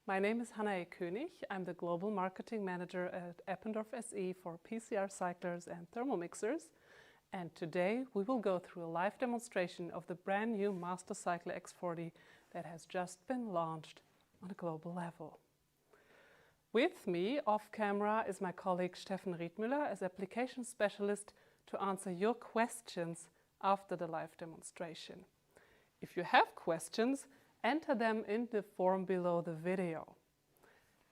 My name is Hanna König. I'm the Global Marketing Manager at Eppendorf SE for PCR cyclers and thermomixers. And today we will go through a live demonstration of the brand new Mastercycler X40 that has just been launched on a global level. With me off camera is my colleague Steffen as application specialist to answer your questions after the live demonstration. If you have questions, enter them in the form below the video.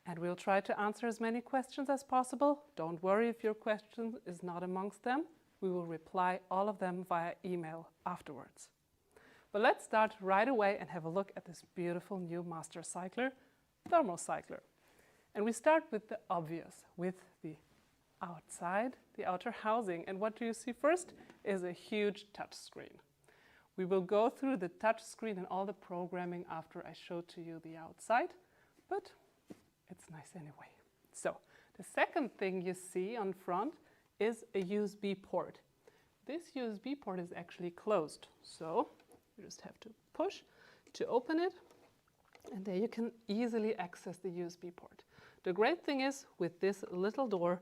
And we'll try to answer as many questions as possible. Don't worry if your question is not amongst them. We will reply all of them via email afterwards. But let's start right away and have a look at this beautiful new Mastercycler Thermocycler. And we start with the obvious, with the outside, the outer housing. And what do you see first is a huge touch screen. We will go through the touch screen and all the programming after I show to you the outside, but it's nice anyway. So the second thing you see on front is a USB port. This USB port is actually closed, so you just have to push to open it, and there you can easily access the USB port. The great thing is, with this little door,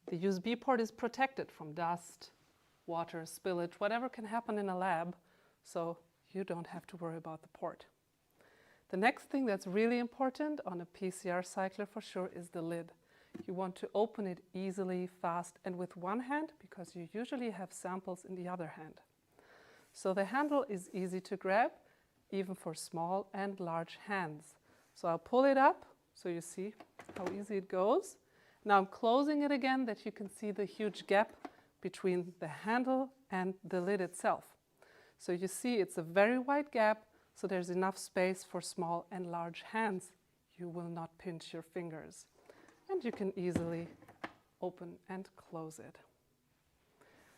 the USB port is protected from dust, water, spillage, whatever can happen in a lab, so you don't have to worry about the port. The next thing that's really important on a PCR cycler for sure is the lid. You want to open it easily, fast, and with one hand, because you usually have samples in the other hand. So the handle is easy to grab, even for small and large hands. So I'll pull it up, so you see how easy it goes. Now I'm closing it again, that you can see the huge gap between the handle and the lid itself. So you see it's a very wide gap, so there's enough space for small and large hands. You will not pinch your fingers. And you can easily open and close it.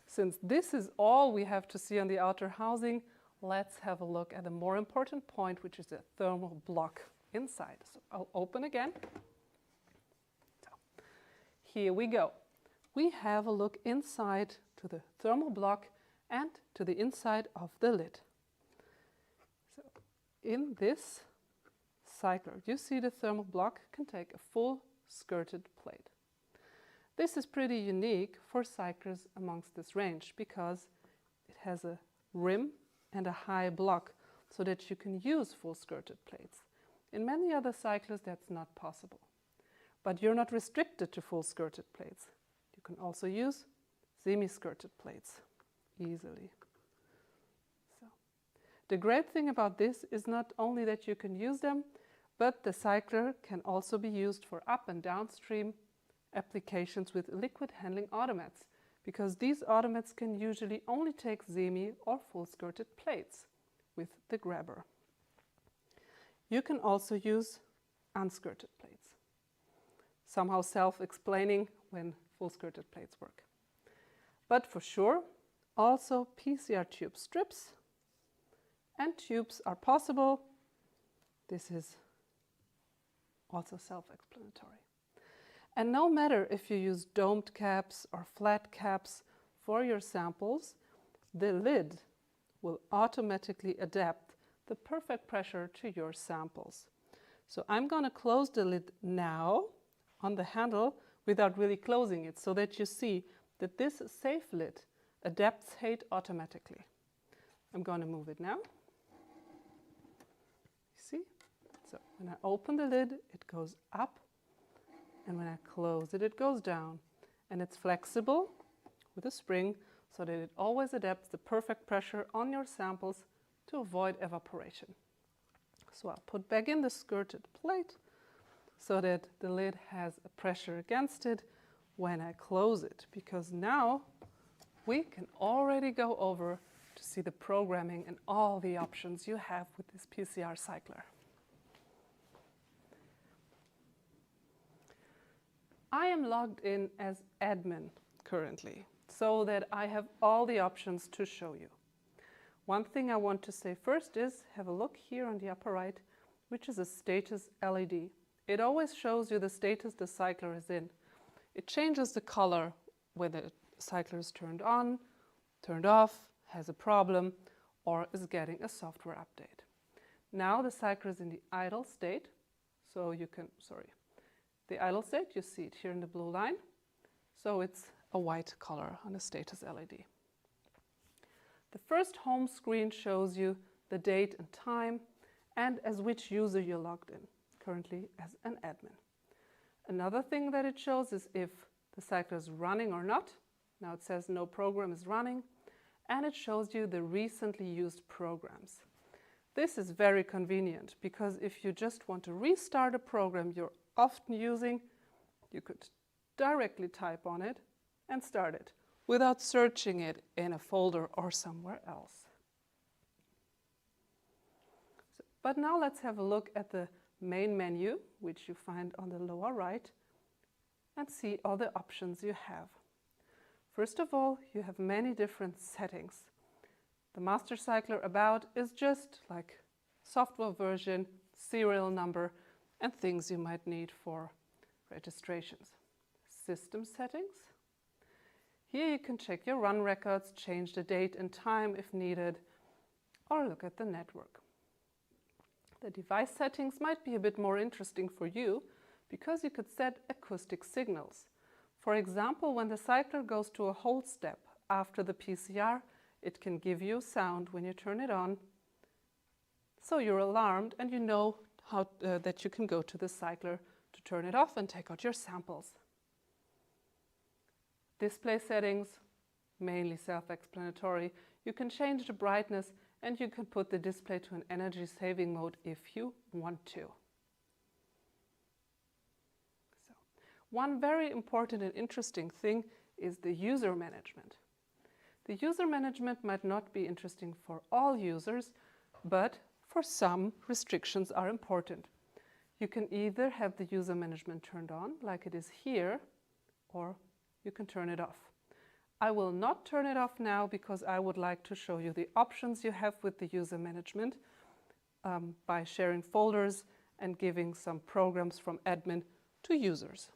Since this is all we have to see on the outer housing, let's have a look at a more important point, which is the thermal block inside. So I'll open again. So here we go. We have a look inside to the thermal block and to the inside of the lid. So in this cycler, you see the thermal block can take a full skirted plate. This is pretty unique for cyclers amongst this range because it has a rim and a high block so that you can use full skirted plates. In many other cyclers that's not possible. But you're not restricted to full skirted plates. You can also use semi-skirted plates easily. So the great thing about this is not only that you can use them, but the cycler can also be used for up and downstream applications with liquid handling automats, because these automats can usually only take semi or full skirted plates with the grabber. You can also use unskirted plates. Somehow self-explaining when full skirted plates work. But for sure, also PCR tube strips and tubes are possible. This is also self-explanatory. And no matter if you use domed caps or flat caps for your samples, the lid will automatically adapt the perfect pressure to your samples. So I'm going to close the lid now on the handle without really closing it, so that you see that this safe lid adapts height automatically. I'm going to move it now. You see? So when I open the lid, it goes up, and when I close it, it goes down. And it's flexible with a spring so that it always adapts the perfect pressure on your samples to avoid evaporation. So I'll put back in the skirted plate so that the lid has a pressure against it when I close it, because now we can already go over to see the programming and all the options you have with this PCR cycler. I am logged in as admin currently, so that I have all the options to show you. One thing I want to say first is, have a look here on the upper right, which is a status LED. It always shows you the status the cycler is in. It changes the color whether the cycler is turned on, turned off, has a problem, or is getting a software update. Now the cycler is in the idle state, So you can, the idle state, you see it here in the blue line. So it's a white color on the status LED. The first home screen shows you the date and time and as which user you're logged in, currently as an admin. Another thing that it shows is if the cycler is running or not. Now it says no program is running, and it shows you the recently used programs. This is very convenient because if you just want to restart a program you're often using, you could directly type on it and start it without searching it in a folder or somewhere else. But now let's have a look at the main menu, which you find on the lower right, and see all the options you have. First of all, you have many different settings. The Mastercycler About is just like software version, serial number, and things you might need for registrations. System settings. Here you can check your run records, change the date and time if needed, or look at the network. The device settings might be a bit more interesting for you because you could set acoustic signals. For example, when the cycler goes to a hold step after the PCR, it can give you sound when you turn it on, so you're alarmed and you know that you can go to the cycler to turn it off and take out your samples. Display settings, mainly self-explanatory. You can change the brightness and you can put the display to an energy saving mode if you want to. So, one very important and interesting thing is the user management. The user management might not be interesting for all users, but for some, restrictions are important. You can either have the user management turned on, like it is here, or you can turn it off. I will not turn it off now because I would like to show you the options you have with the user management by sharing folders and giving some programs from admin to users.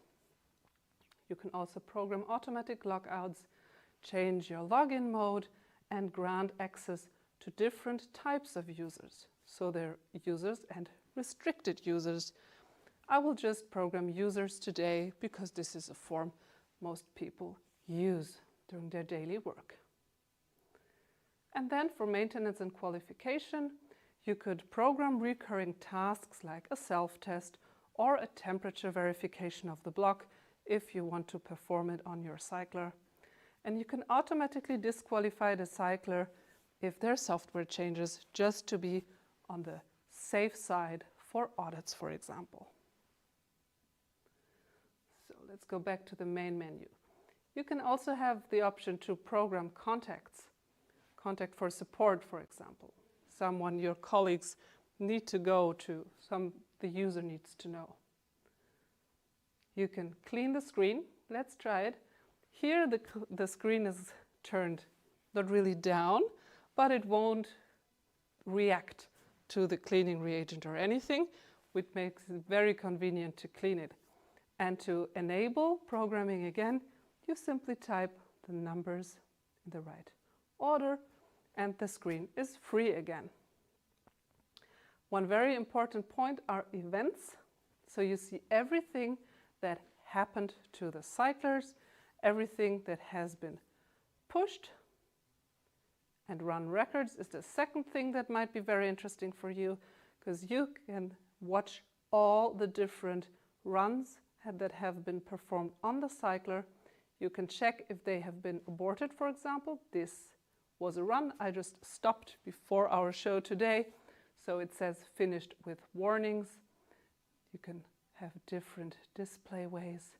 You can also program automatic logouts, change your login mode, and grant access to different types of users. So they're users and restricted users. I will just program users today because this is a form most people use during their daily work. And then for maintenance and qualification, you could program recurring tasks like a self-test or a temperature verification of the block if you want to perform it on your cycler. And you can automatically disqualify the cycler if there are software changes, just to be on the safe side for audits, for example. So let's go back to the main menu. You can also have the option to program contacts. Contact for support, for example. Someone your colleagues need to go to, the user needs to know. You can clean the screen. Let's try it. Here the screen is turned not really down, but it won't react to the cleaning reagent or anything, which makes it very convenient to clean it. And to enable programming again, you simply type the numbers in the right order and the screen is free again. One very important point are events. So you see everything that happened to the cyclers, everything that has been pushed, and run records is the second thing that might be very interesting for you, because you can watch all the different runs that have been performed on the cycler. You can check if they have been aborted, for example. This was a run I just stopped before our show today, so it says finished with warnings. You can have different display ways,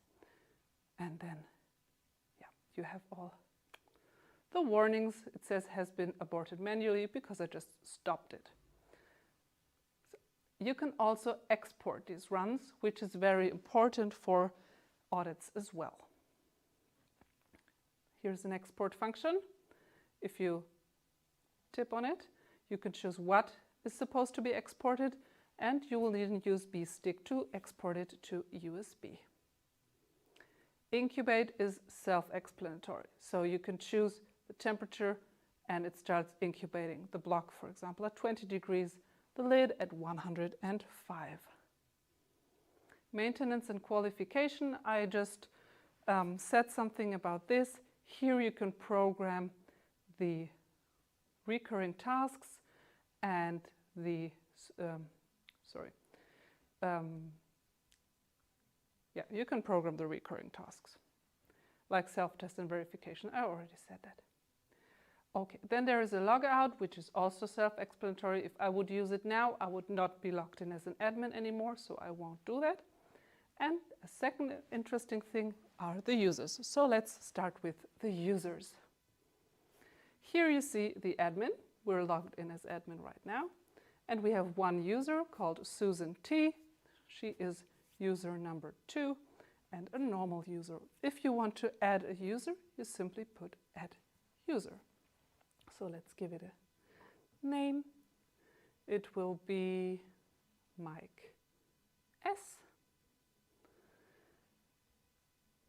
and then you have all the warnings. It says has been aborted manually because I just stopped it. So you can also export these runs, which is very important for audits as well. Here's an export function. If you tip on it, you can choose what is supposed to be exported, and you will need a USB stick to export it to USB. Incubate is self-explanatory, so you can choose the temperature and it starts incubating the block, for example, at 20 degrees, the lid at 105. Maintenance and qualification, I just said something about this. Here you can program the recurring tasks and the, you can program the recurring tasks, like self-test and verification. I already said that. Okay, then there is a logout, which is also self-explanatory. If I would use it now, I would not be logged in as an admin anymore, so I won't do that. And a second interesting thing are the users. So let's start with the users. Here you see the admin. We're logged in as admin right now. And we have one user called Susan T. She is user number 2 and a normal user. If you want to add a user, you simply put add user. So let's give it a name. It will be Mike S.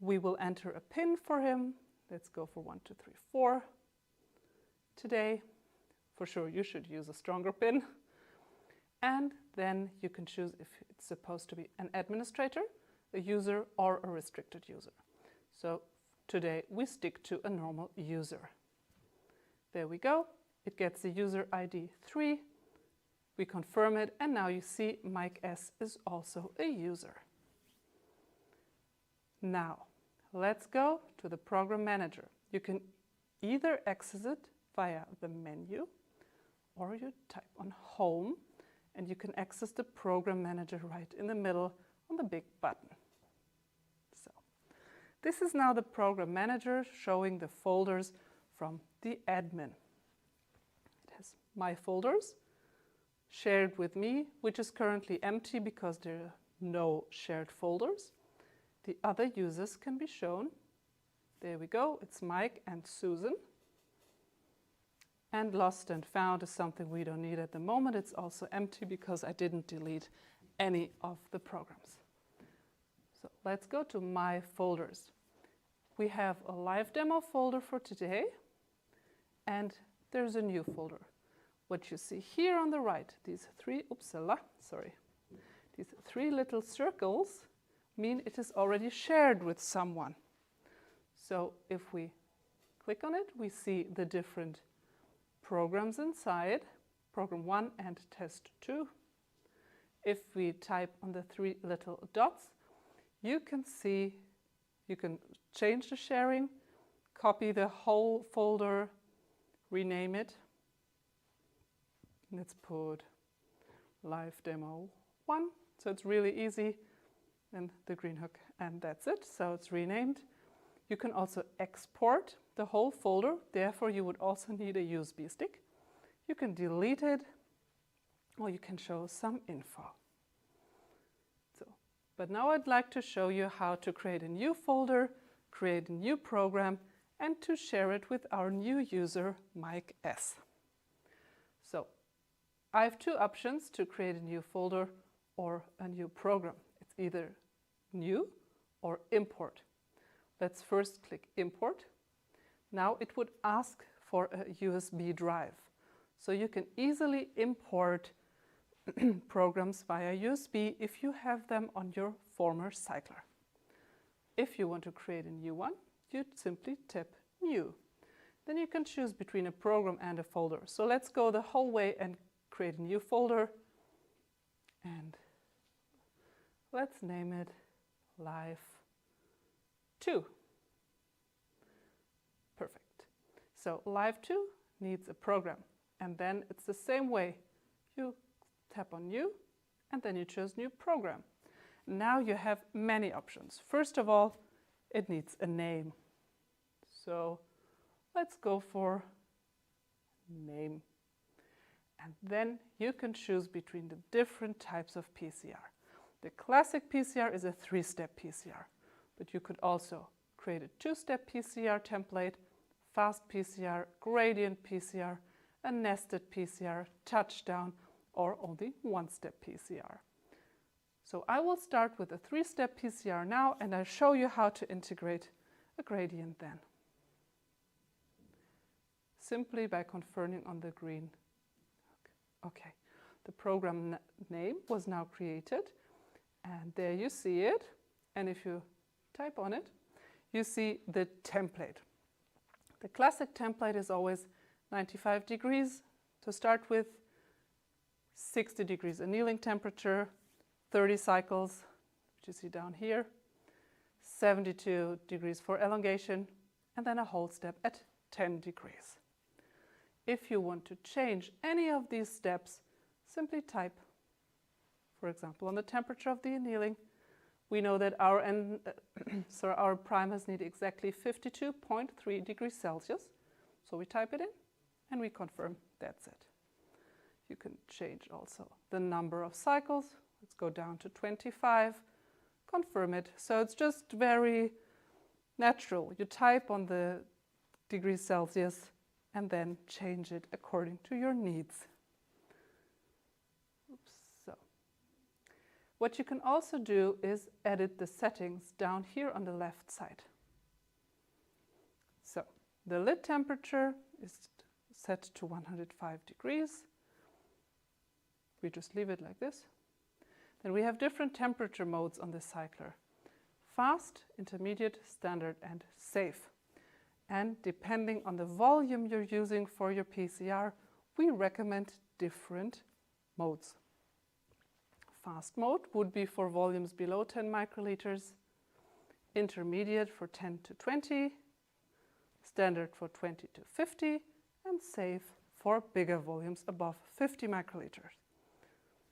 We will enter a PIN for him. Let's go for 1, 2, 3, 4. Today, for sure, you should use a stronger PIN. And then you can choose if it's supposed to be an administrator, a user, or a restricted user. So today we stick to a normal user. There we go. It gets the user ID 3. We confirm it, and now you see Mike S is also a user. Now, let's go to the program manager. You can either access it via the menu, or you type on home, and you can access the program manager right in the middle on the big button. So, this is now the program manager showing the folders from the admin. It has my folders shared with me, which is currently empty because there are no shared folders. The other users can be shown. There we go, it's Mike and Susan. And lost and found is something we don't need at the moment. It's also empty because I didn't delete any of the programs. So let's go to my folders. We have a live demo folder for today, and there's a new folder. What you see here on the right, these three little circles mean it is already shared with someone. So if we click on it, we see the different programs inside, program 1 and test 2. If we type on the 3 little dots, you can see, you can change the sharing, copy the whole folder, rename it. Let's put live demo 1. So it's really easy, and the green hook, and that's it. So it's renamed. You can also export the whole folder. Therefore, you would also need a USB stick. You can delete it, or you can show some info. But now I'd like to show you how to create a new folder, create a new program, and to share it with our new user, Mike S. So I have two options to create a new folder or a new program. It's either new or import. Let's first click import. Now it would ask for a USB drive. So you can easily import programs via USB if you have them on your former cycler. If you want to create a new one, you simply tap new. Then you can choose between a program and a folder. So let's go the whole way and create a new folder. And let's name it Live 2. Perfect. So Live 2 needs a program. And then it's the same way. You tap on new, and then you choose new program. Now you have many options. First of all, it needs a name. So let's go for name. And then you can choose between the different types of PCR. The classic PCR is a 3-step PCR, but you could also create a 2-step PCR template, fast PCR, gradient PCR, a nested PCR, touchdown, or only 1-step PCR. So I will start with a 3-step PCR now, and I'll show you how to integrate a gradient then. Simply by confirming on the green. Okay, the program name was now created. And there you see it. And if you type on it, you see the template. The classic template is always 95 degrees to start with, 60 degrees annealing temperature, 30 cycles, which you see down here, 72 degrees for elongation, and then a hold step at 10 degrees. If you want to change any of these steps, simply type, for example, on the temperature of the annealing. We know that our primers need exactly 52.3 degrees Celsius. So we type it in and we confirm that's it. You can change also the number of cycles. Let's go down to 25, confirm it. So it's just very natural. You type on the degrees Celsius and then change it according to your needs. What you can also do is edit the settings down here on the left side. So the lid temperature is set to 105 degrees. We just leave it like this. Then we have different temperature modes on the cycler: fast, intermediate, standard, and safe. And depending on the volume you're using for your PCR, we recommend different modes. Fast mode would be for volumes below 10 microliters, intermediate for 10 to 20, standard for 20 to 50, and safe for bigger volumes above 50 microliters.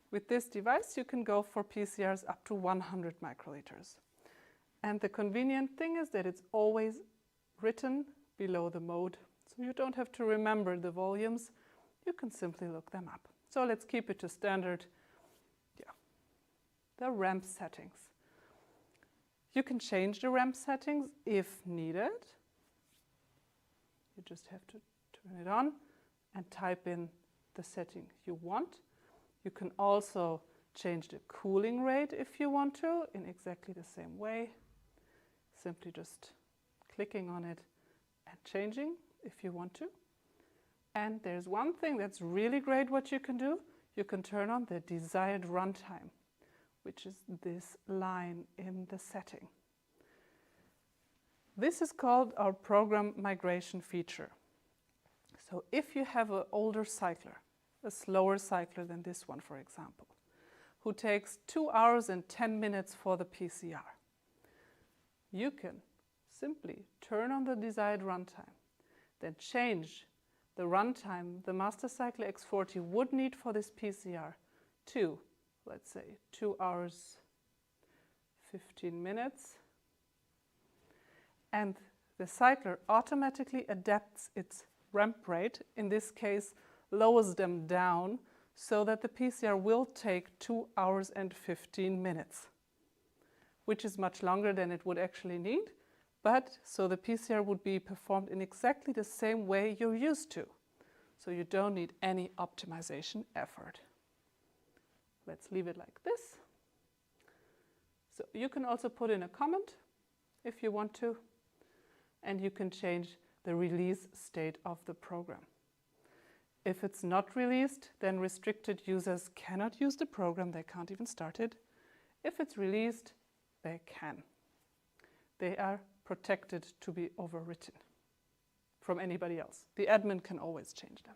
With this device, you can go for PCRs up to 100 microliters. And the convenient thing is that it's always written below the mode, so you don't have to remember the volumes. You can simply look them up. So let's keep it to standard. The ramp settings. You can change the ramp settings if needed. You just have to turn it on and type in the setting you want. You can also change the cooling rate if you want to in exactly the same way. Simply just clicking on it and changing if you want to. And there's one thing that's really great what you can do. You can turn on the desired runtime, which is this line in the setting. This is called our program migration feature. So if you have an older cycler, a slower cycler than this one, for example, who takes 2 hours and 10 minutes for the PCR, you can simply turn on the desired runtime, then change the runtime the Mastercycler X40 would need for this PCR to, let's say, 2 hours, 15 minutes. And the cycler automatically adapts its ramp rate, in this case, lowers them down so that the PCR will take 2 hours and 15 minutes, which is much longer than it would actually need. But so the PCR would be performed in exactly the same way you're used to. So you don't need any optimization effort. Let's leave it like this. So you can also put in a comment if you want to, and you can change the release state of the program. If it's not released, then restricted users cannot use the program, they can't even start it. If it's released, they can. They are protected to be overwritten from anybody else. The admin can always change them.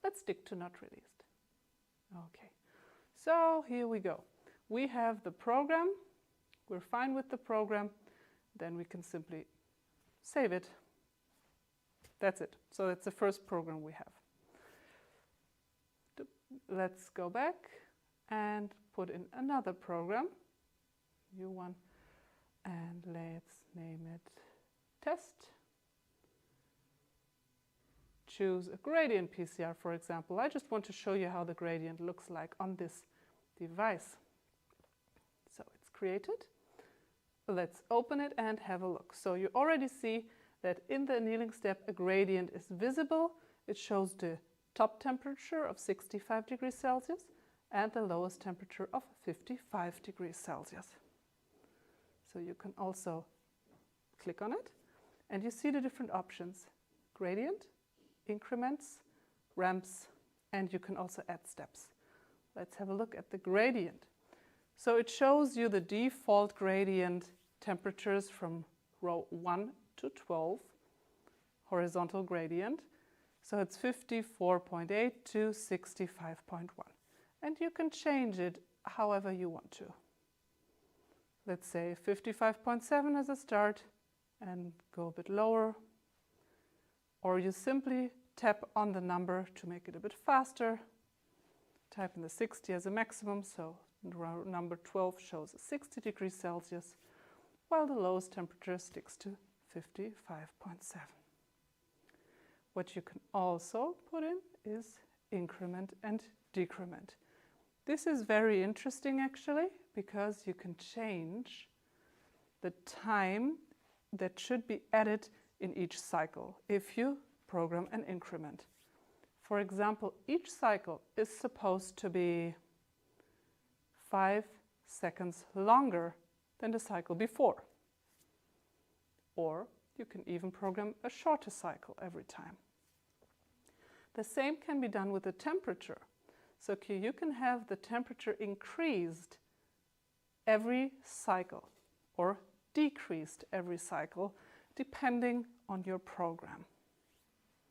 Let's stick to not released. Okay. So here we go. We have the program. We're fine with the program. Then we can simply save it. That's it. So that's the first program we have. Let's go back and put in another program, new one, and let's name it test. Choose a gradient PCR, for example. I just want to show you how the gradient looks like on this device. So it's created. Let's open it and have a look. So you already see that in the annealing step a gradient is visible. It shows the top temperature of 65 degrees Celsius and the lowest temperature of 55 degrees Celsius. So you can also click on it and you see the different options: gradient, increments, ramps, and you can also add steps. Let's have a look at the gradient. So it shows you the default gradient temperatures from row 1 to 12, horizontal gradient. So it's 54.8 to 65.1. And you can change it however you want to. Let's say 55.7 as a start and go a bit lower. Or you simply tap on the number to make it a bit faster. Type in the 60 as a maximum, so row number 12 shows 60 degrees Celsius, while the lowest temperature sticks to 55.7. What you can also put in is increment and decrement. This is very interesting actually, because you can change the time that should be added in each cycle if you program an increment. For example, each cycle is supposed to be 5 seconds longer than the cycle before. Or you can even program a shorter cycle every time. The same can be done with the temperature. So you can have the temperature increased every cycle or decreased every cycle depending on your program.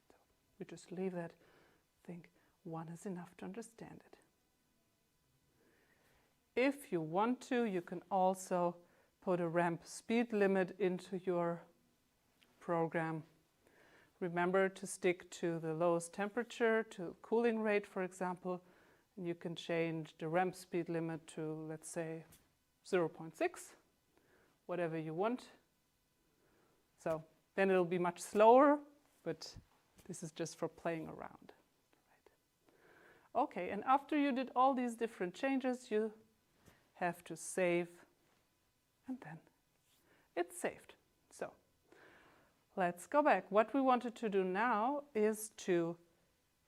So we just leave that. I think one is enough to understand it. If you want to, you can also put a ramp speed limit into your program. Remember to stick to the lowest temperature, to cooling rate, for example. And you can change the ramp speed limit to, let's say, 0.6, whatever you want. So then it'll be much slower, but this is just for playing around. Right. Okay, and after you did all these different changes, you have to save, and then it's saved. So let's go back. What we wanted to do now is to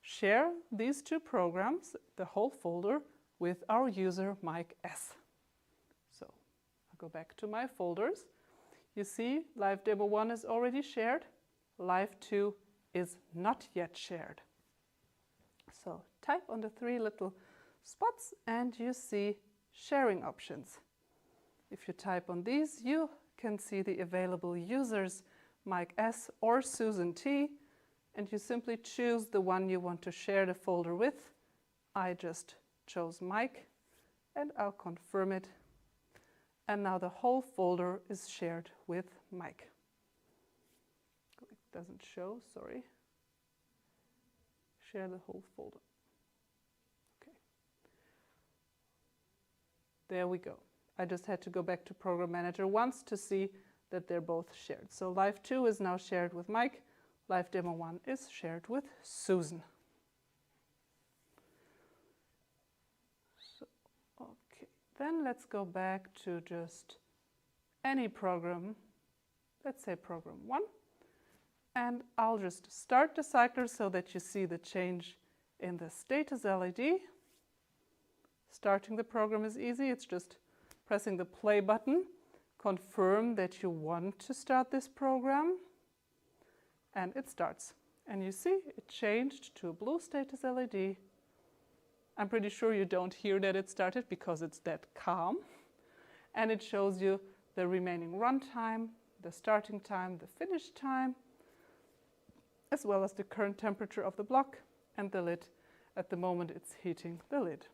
share these two programs, the whole folder, with our user Mike S. So I'll go back to my folders. You see, Live Demo 1 is already shared. Live 2 is not yet shared. So type on the 3 little spots and you see sharing options. If you type on these, you can see the available users, Mike S or Susan T, and you simply choose the one you want to share the folder with. I just chose Mike, and I'll confirm it. And now the whole folder is shared with Mike. It doesn't show, sorry. Share the whole folder. Okay. There we go. I just had to go back to Program Manager once to see that they're both shared. So Live 2 is now shared with Mike. Live Demo 1 is shared with Susan. So, okay, then let's go back to just any program. Let's say Program 1. And I'll just start the cycler so that you see the change in the status LED. Starting the program is easy. It's just pressing the play button. Confirm that you want to start this program. And it starts. And you see it changed to a blue status LED. I'm pretty sure you don't hear that it started because it's that calm. And it shows you the remaining runtime, the starting time, the finish time, as well as the current temperature of the block and the lid. At the moment it's heating the lid.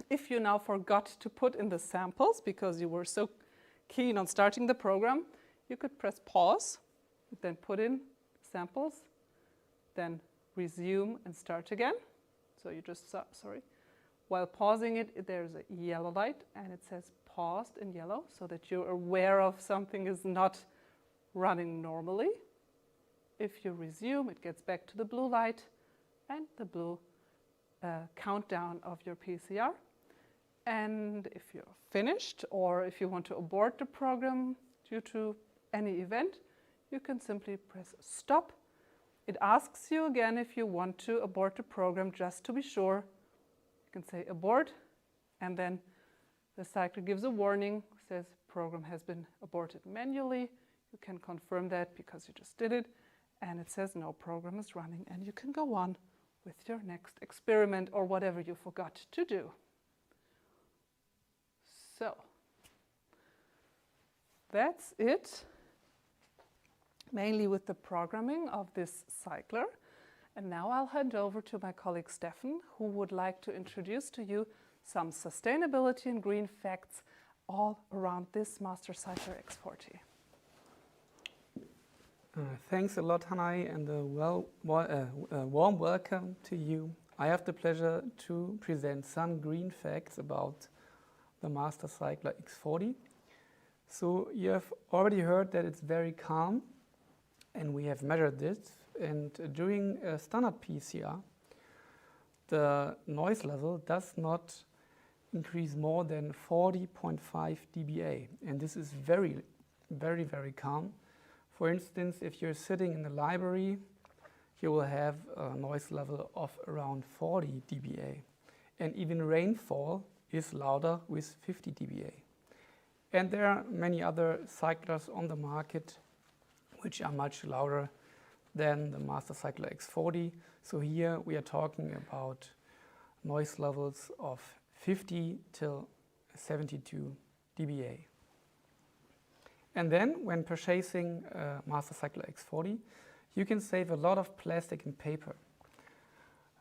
If you now forgot to put in the samples because you were so keen on starting the program, you could press pause, then put in samples, then resume and start again. So you just saw, sorry. While pausing it, there's a yellow light and it says paused in yellow so that you're aware of something is not running normally. If you resume, it gets back to the blue light and the blue countdown of your PCR. And if you're finished or if you want to abort the program due to any event, you can simply press stop. It asks you again if you want to abort the program just to be sure. You can say abort, and then the cycler gives a warning, says program has been aborted manually. You can confirm that because you just did it, and it says no program is running, and you can go on with your next experiment or whatever you forgot to do. So that's it, mainly with the programming of this cycler. And now I'll hand over to my colleague Steffen, who would like to introduce to you some sustainability and green facts all around this Mastercycler X40. Thanks a lot, Hannah, and a warm welcome to you. I have the pleasure to present some green facts about the Mastercycler X40. So you have already heard that it's very calm, and we have measured this. And during a standard PCR, the noise level does not increase more than 40.5 dBA, and this is very, very, very calm. For instance, if you're sitting in the library, you will have a noise level of around 40 dBA. And even rainfall is louder with 50 dBA. And there are many other cyclers on the market which are much louder than the Mastercycler X40. So here we are talking about noise levels of 50 till 72 dBA. And then when purchasing a Mastercycler X40, you can save a lot of plastic and paper.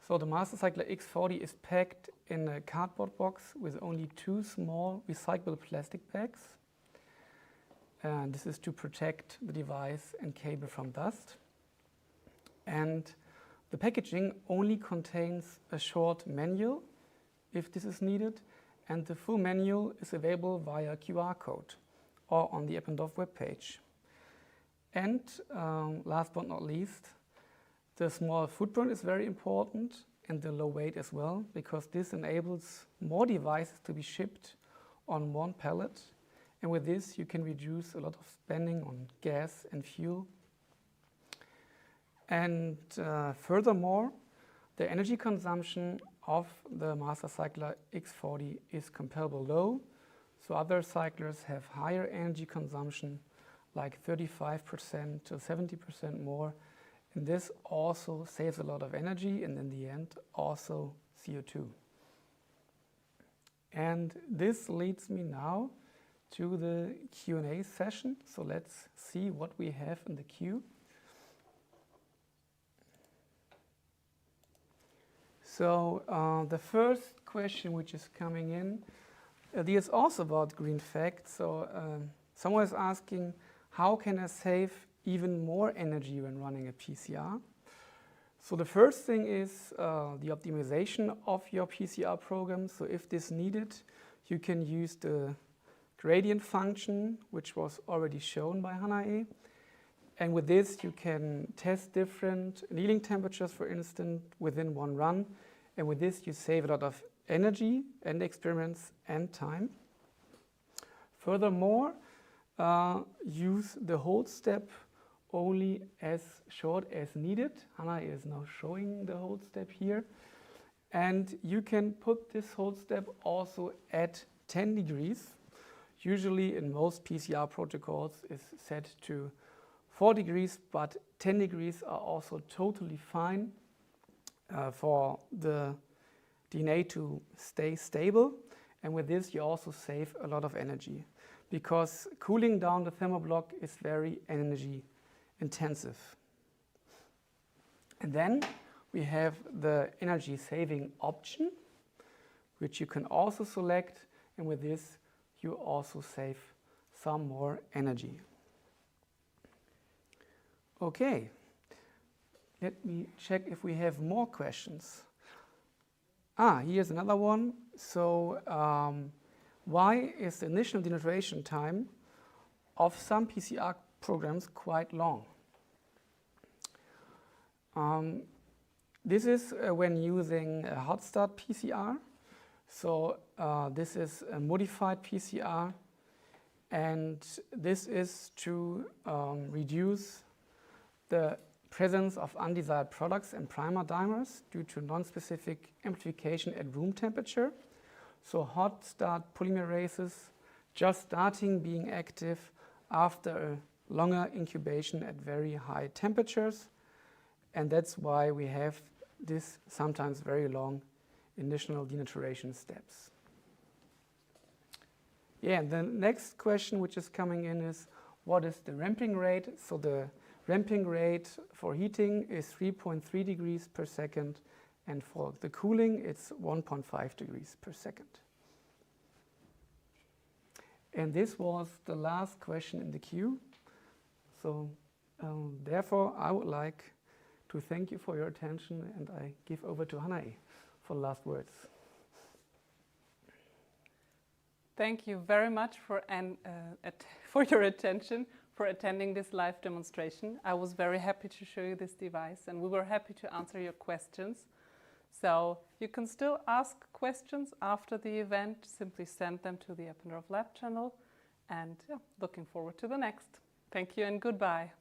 So the Mastercycler X40 is packed in a cardboard box with only 2 small recyclable plastic bags. And this is to protect the device and cable from dust. And the packaging only contains a short manual, if this is needed, and the full manual is available via QR code or on the Eppendorf webpage. And last but not least, the small footprint is very important, and the low weight as well, because this enables more devices to be shipped on one pallet. And with this, you can reduce a lot of spending on gas and fuel. And furthermore, the energy consumption of the Mastercycler X40 is comparable low. So other cyclers have higher energy consumption, like 35% to 70% more. And this also saves a lot of energy and in the end also CO2. And this leads me now to the Q&A session. So let's see what we have in the queue. So the first question which is coming in, this is also about green facts. So someone is asking, how can I save even more energy when running a PCR? So the first thing is the optimization of your PCR program. So if this needed, you can use the gradient function, which was already shown by Hannah. And with this, you can test different annealing temperatures, for instance, within one run. And with this, you save a lot of energy and experiments and time. Furthermore, use the hold step only as short as needed. Hannah is now showing the hold step here. And you can put this hold step also at 10 degrees. Usually in most PCR protocols is set to 4 degrees, but 10 degrees are also totally fine for the DNA to stay stable. And with this, you also save a lot of energy, because cooling down the thermoblock is very energy intensive. And then we have the energy saving option, which you can also select. And with this, you also save some more energy. Okay, let me check if we have more questions. Here's another one. So why is the initial denaturation time of some PCR programs quite long? This is when using a hot start PCR. So this is a modified PCR, and this is to reduce the presence of undesired products and primer dimers due to non-specific amplification at room temperature. So hot start polymerases just starting being active after a longer incubation at very high temperatures. And that's why we have this sometimes very long initial denaturation steps. Yeah, and the next question which is coming in is, what is the ramping rate? So the ramping rate for heating is 3.3 degrees per second, and for the cooling it's 1.5 degrees per second. And this was the last question in the queue. So therefore I would like to thank you for your attention, and I give over to Hanae for the last words. Thank you very much for your attention, for attending this live demonstration. I was very happy to show you this device, and we were happy to answer your questions. So you can still ask questions after the event. Simply send them to the Eppendorf Lab channel, and looking forward to the next. Thank you and goodbye.